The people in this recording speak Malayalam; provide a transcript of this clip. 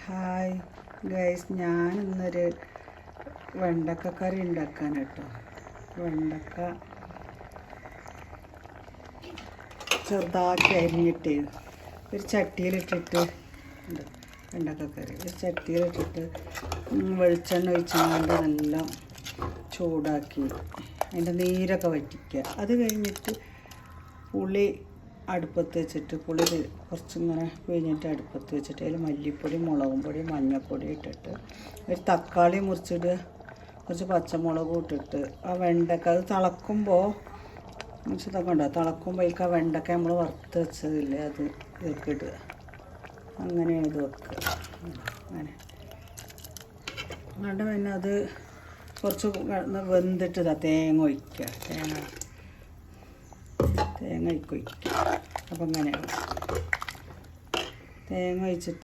ഹായ് ഗൈസ്, ഞാൻ ഇന്നൊരു വെണ്ടക്ക കറി ഉണ്ടാക്കാൻ കേട്ടോ. വെണ്ടക്ക ചെറുതാക്കി അരിഞ്ഞിട്ട് ഒരു ചട്ടിയിലിട്ടിട്ട് വെണ്ടക്കക്കറി ഒരു ചട്ടിയിലിട്ടിട്ട് വെളിച്ചെണ്ണ ഒഴിച്ചുകൊണ്ട് നല്ല ചൂടാക്കി അതിൻ്റെ നീരൊക്കെ വറ്റിക്കുക. അത് കഴിഞ്ഞിട്ട് പുളി അടുപ്പത്ത് വെച്ചിട്ട് പുളി കുറച്ചിങ്ങനെ പിഴിഞ്ഞിട്ട് അടുപ്പത്ത് വെച്ചിട്ട് അതിൽ മല്ലിപ്പൊടി, മുളകും പൊടി, മഞ്ഞൾപ്പൊടി ഇട്ടിട്ട് ഒരു തക്കാളി മുറിച്ചിടുക, കുറച്ച് പച്ചമുളകും ഇട്ടിട്ട് ആ വെണ്ടക്ക അത് തിളക്കുമ്പോൾ ഇതൊക്കെ ഉണ്ടോ, തിളക്കുമ്പോൾ അതിലേക്ക് ആ വെണ്ടക്ക നമ്മൾ വറുത്ത് വെച്ചതില്ലേ അത് ഇതിലേക്ക് ഇടുക. അങ്ങനെയാണ് ഇത് വെക്കുക. അങ്ങനെ എന്നിട്ട് പിന്നെ അത് കുറച്ച് വെന്തിട്ട് തേങ്ങ ഒഴിക്കുക. തേങ്ങ ഒഴിക്കുക. അപ്പം അങ്ങനെയാണ് തേങ്ങ ഒഴിച്ചിട്ട്